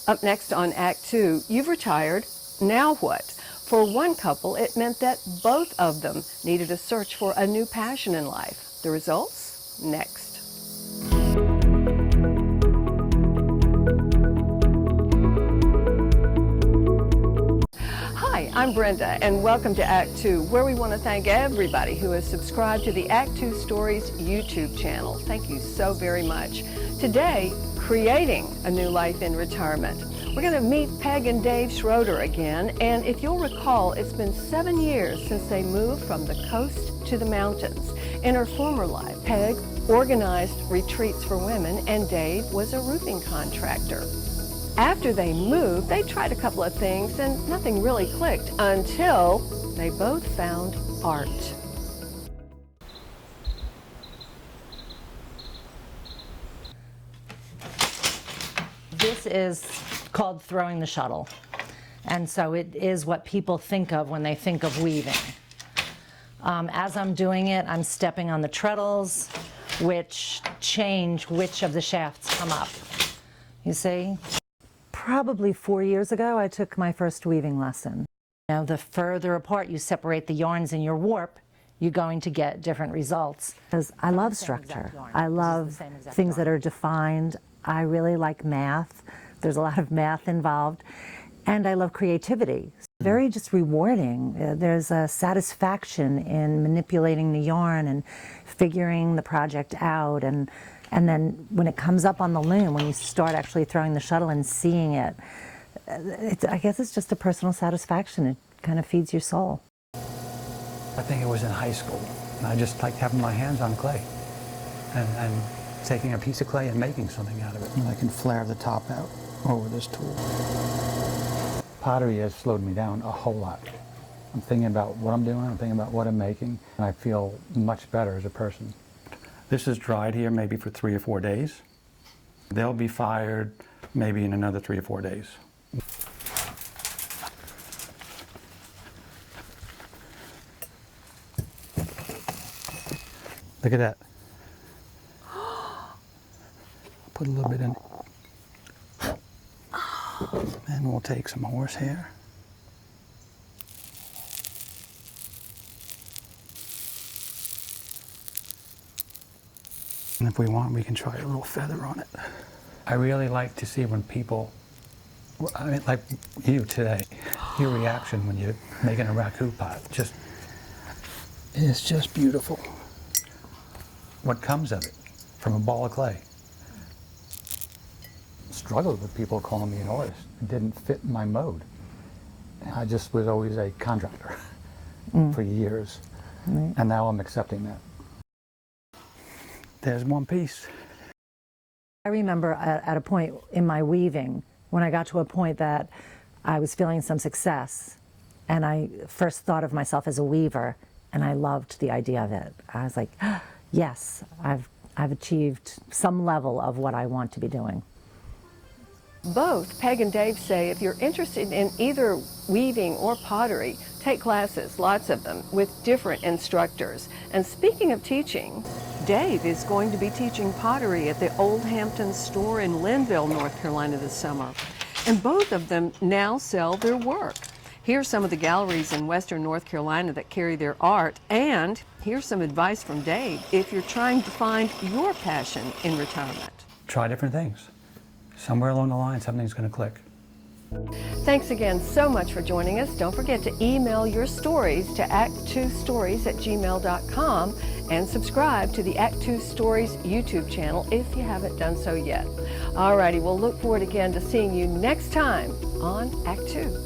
Up next on Act Two, you've retired, now what? For one couple, it meant that both of them needed to search for a new passion in life. The results? Next. Hi, I'm Brenda, and welcome to Act Two, where we want to thank everybody who has subscribed to the actTWO Stories YouTube channel. Thank you so very much. Today, creating a new life in retirement. We're going to meet Peg and Dave Schroeder again, and if you'll recall, it's been 7 years since they moved from the coast to the mountains. In her former life, Peg organized retreats for women, and Dave was a roofing contractor. After they moved, they tried a couple of things, and nothing really clicked until they both found art. This is called throwing the shuttle, and so it is what people think of when they think of weaving. As I'm doing it, I'm stepping on the treadles, which change which of the shafts come up. You see? Probably 4 years ago, I took my first weaving lesson. You know, the further apart you separate the yarns in your warp, you're going to get different results. Because I love structure. I love things that are defined. I really like math. There's a lot of math involved. And I love creativity. Very just rewarding. There's a satisfaction in manipulating the yarn and figuring the project out. And then when it comes up on the loom, when you start actually throwing the shuttle and seeing it, I guess it's just a personal satisfaction. It kind of feeds your soul. I think it was in high school. And I just liked having my hands on clay and taking a piece of clay and making something out of it. And I can flare the top out over this tool. Pottery has slowed me down a whole lot. I'm thinking about what I'm doing, I'm thinking about what I'm making, and I feel much better as a person. This is dried here maybe for 3 or 4 days. They'll be fired maybe in another 3 or 4 days. Look at that. Put a little bit in. Then we'll take some horsehair. And if we want, we can try a little feather on it. I really like to see when people, I mean, like you today, your reaction when you're making a raku pot, it's just beautiful. What comes of it from a ball of clay? Struggled with people calling me an artist. It didn't fit my mode. I just was always a contractor for years. And now I'm accepting that. There's one piece. I remember at a point in my weaving, when I got to a point that I was feeling some success, and I first thought of myself as a weaver, and I loved the idea of it. I was like, yes, I've achieved some level of what I want to be doing. Both Peg and Dave say if you're interested in either weaving or pottery, take classes, lots of them, with different instructors. And speaking of teaching, Dave is going to be teaching pottery at the Old Hampton store in Linville, North Carolina this summer. And both of them now sell their work. Here's some of the galleries in Western North Carolina that carry their art, and here's some advice from Dave if you're trying to find your passion in retirement. Try different things. Somewhere along the line, something's going to click. Thanks again so much for joining us. Don't forget to email your stories to actTWOstories@gmail.com and subscribe to the actTWO Stories YouTube channel if you haven't done so yet. Alrighty, we'll look forward again to seeing you next time on Act Two.